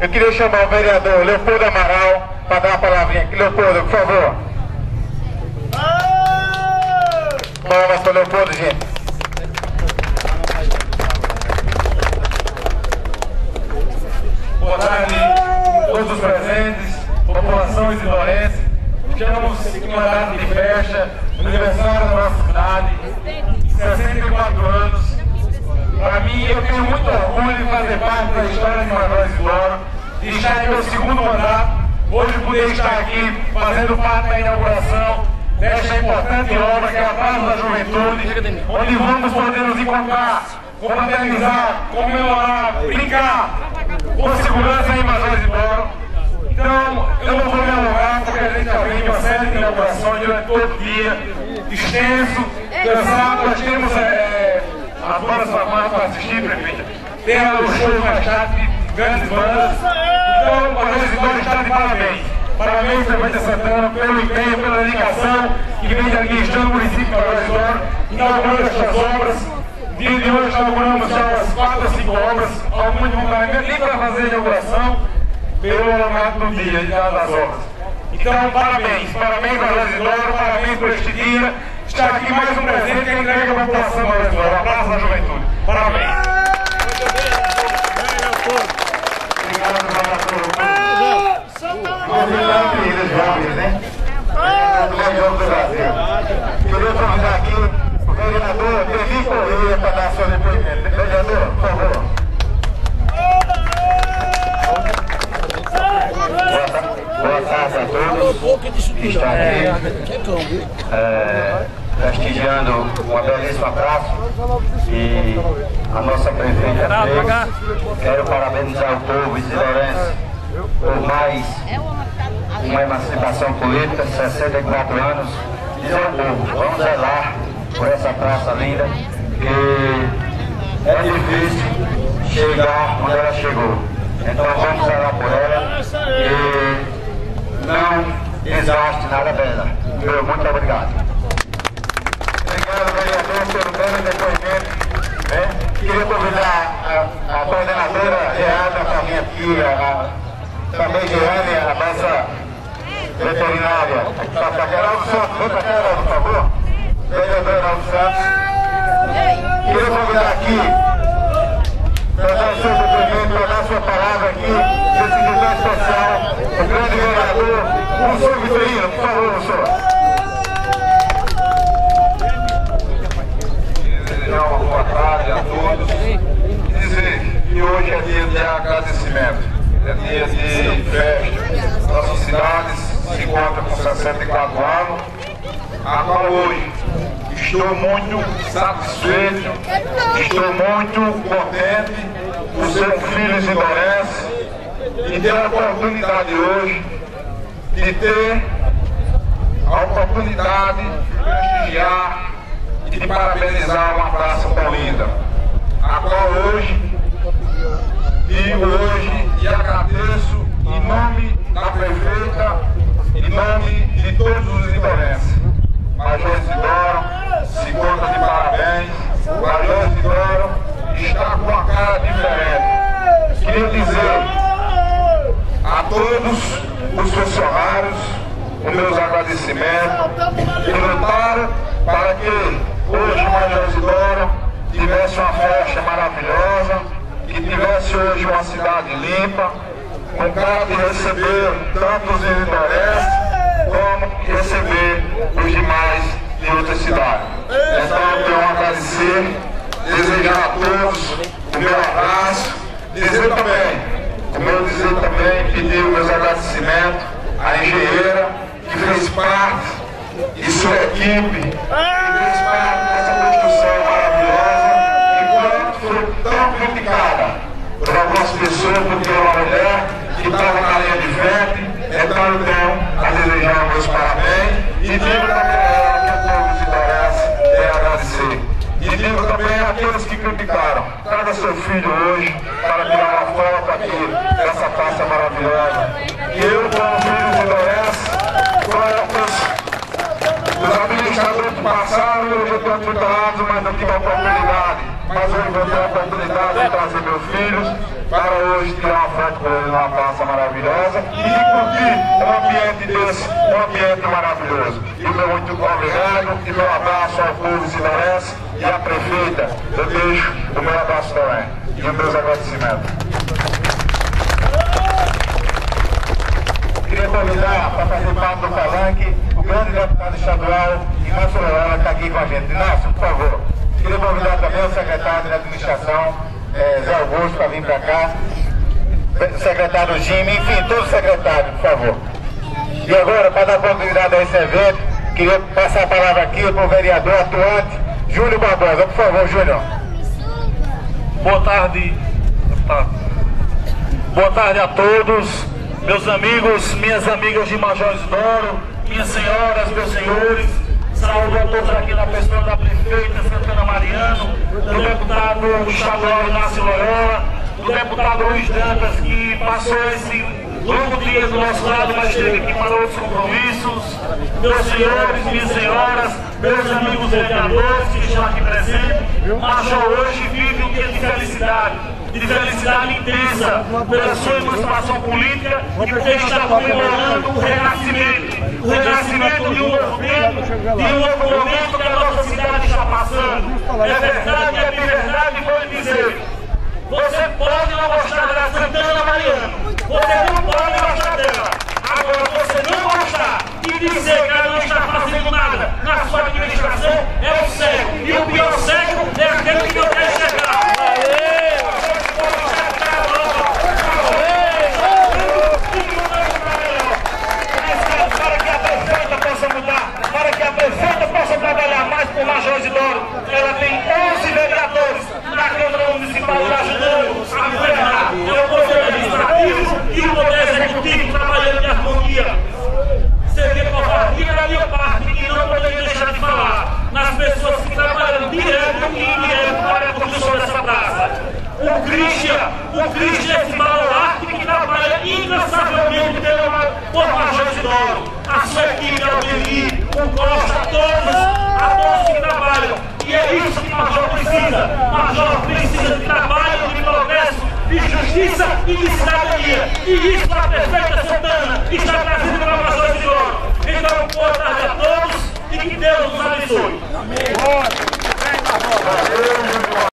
Eu queria chamar o vereador Leopoldo Amaral para dar a palavrinha aqui. Leopoldo, por favor. Palmas para o Leopoldo, gente. Boa tarde a todos os presentes, população isidorense. Estamos em uma data de festa, aniversário da nossa cidade, 64 anos. Para mim, eu tenho muito orgulho de fazer parte da história de Major Isidoro, de estar em meu segundo mandato, hoje poder estar aqui fazendo parte da inauguração desta importante obra que é a Praça da Juventude, onde vamos poder nos encontrar, confraternizar, comemorar, brincar com segurança em Major Isidoro. Então, eu não vou me alongar, porque a gente já vem de uma série de inaugurações durante todo o dia, extenso, cansado. Nós temos as bandas formadas para assistir, prefeita. Tem os shows mais tarde de grandes bandas. Então, Major Isidoro está de parabéns. Parabéns, prefeita Santana, pelo empenho, pela dedicação que vem administrando o município de Major Isidoro, inaugurando estas obras. No dia de hoje, inauguramos já umas 4 ou 5 obras, algumas vão dar nem para fazer a inauguração, pelo alongamento do dia das obras. Então, parabéns, parabéns Major Isidoro, parabéns por este dia. Está aqui mais um presente que entrega a população Major Isidoro, a Praça da Juventude. Parabéns. Obrigado, queridos jovens, né? Queria convidar aqui o vereador Denis Correia para dar seu depoimento. Vereador, por favor. Boa tarde a todos que estão aqui prestigiando uma belíssima praça e a nossa prefeita fez. Quero parabenizar o povo isidorense por mais uma emancipação política, 64 anos. Dizer ao povo, vamos zelar por essa praça linda, que é difícil chegar onde ela chegou. Então vamos zelar por ela e não desgaste nada dela. Muito obrigado. Obrigado, vereador, pelo belo depoimento. Queria convidar a coordenadora Reada para vir aqui, também Giane, a nossa veterinária. Geraldo Santos, vem para cá, Geraldo, por favor. Vereador Geraldo Santos. Queria convidar aqui para dar o seu depoimento, para dar a sua palavra aqui, nesse dia especial, o grande vereador, o senhor Vitorino, por favor, senhor. Desejar uma boa tarde a todos e dizer que hoje é dia de agradecimento, é dia de festa. Nossa cidade se encontra com 64 anos, a qual hoje estou muito satisfeito, estou muito contente por ser um filho isidorense e ter a oportunidade hoje de ter a oportunidade de prestigiar e de parabenizar uma praça tão linda, a qual hoje vivo hoje e agradeço em nome da prefeita, em nome de todos os isidorenses. Major Isidoro se encontra de parabéns. Major Isidoro está com uma cara diferente. Queria dizer a todos os funcionários os meus agradecimentos que lutaram para que hoje Major Isidoro tivesse uma festa maravilhosa, que tivesse hoje uma cidade limpa, com cara de receber tanto os isidorenses como receber os demais de outras cidades. Então eu tenho a agradecer, desejar a todos o meu abraço, dizer também, pedir os meus agradecimentos à engenheira que fez parte e sua equipe, que fez parte dessa construção maravilhosa, enquanto foi tão criticada por algumas pessoas, porque é uma mulher que estava na linha de frente. Então eu tenho a desejar meus parabéns e digo também a ela que o povo isidorense é agradecer. E digo também àqueles que criticaram, traga seu filho hoje para tirar uma foto aqui dessa praça maravilhosa. E eu, como filho isidorense, os administradores que passaram, eu já estou muito anos, mas não tive a oportunidade mas hoje vou ter a oportunidade de trazer meus filhos para hoje tirar uma foto com eles numa praça maravilhosa e curtir um ambiente desse, um ambiente maravilhoso. E o meu muito obrigado e meu abraço ao povo sidorense e à prefeita. Eu deixo o meu abraço também e os meus agradecimentos. Queria convidar para fazer parte do palanque o grande deputado estadual Inácio Loyola, que está aqui com a gente. Inácio, por favor. Queria convidar também o secretário de administração, Zé Augusto, para vir para cá. O secretário Jimmy, enfim, todos os secretários, por favor. E agora, para dar continuidade a esse evento, queria passar a palavra aqui para o vereador atuante, Júlio Barbosa. Por favor, Júlio. Boa tarde. Boa tarde a todos. Meus amigos, minhas amigas de Major Isidoro, minhas senhoras, meus senhores, saúdo a todos aqui na pessoa da prefeita Santana Mariano, do deputado estadual Inácio Loyola, do deputado Luiz Dantas, que passou esse longo dia do nosso lado, mas esteve aqui para outros compromissos, meus senhores, minhas senhoras, meus amigos vereadores que estão aqui presentes. Major hoje vive um dia de felicidade intensa pela sua emancipação política e porque está comemorando o renascimento de um novo tempo, de um novo momento que a nossa cidade está passando. É verdade, é verdade, vou lhe dizer, você pode não gostar da Santana Mariano, você não pode gostar dela, agora você não gostar e dizer que ela não está fazendo nada na sua administração é o cego, e o pior cego é aquele que não quer chegar. Para que a prefeita possa trabalhar mais com o Major Isidoro, ela tem 11 vereadores na Câmara Municipal ajudando a governar. É o poder administrativo e o poder executivo trabalhando em harmonia. Seria covardia da minha parte que não poderia deixar de falar nas pessoas que trabalham direto e indireto para a construção dessa praça. O Christian é esse baluarte que trabalha incansavelmente por Major Isidoro. A sua equipe, a UDI, o Costa, a todos que trabalham. E é isso que o Major precisa. O Major precisa de trabalho, de progresso, de justiça e de cidadania. E isso a prefeita Santana está trazendo para o Major Isidoro. Então, boa tarde a todos e que Deus nos abençoe. Amém.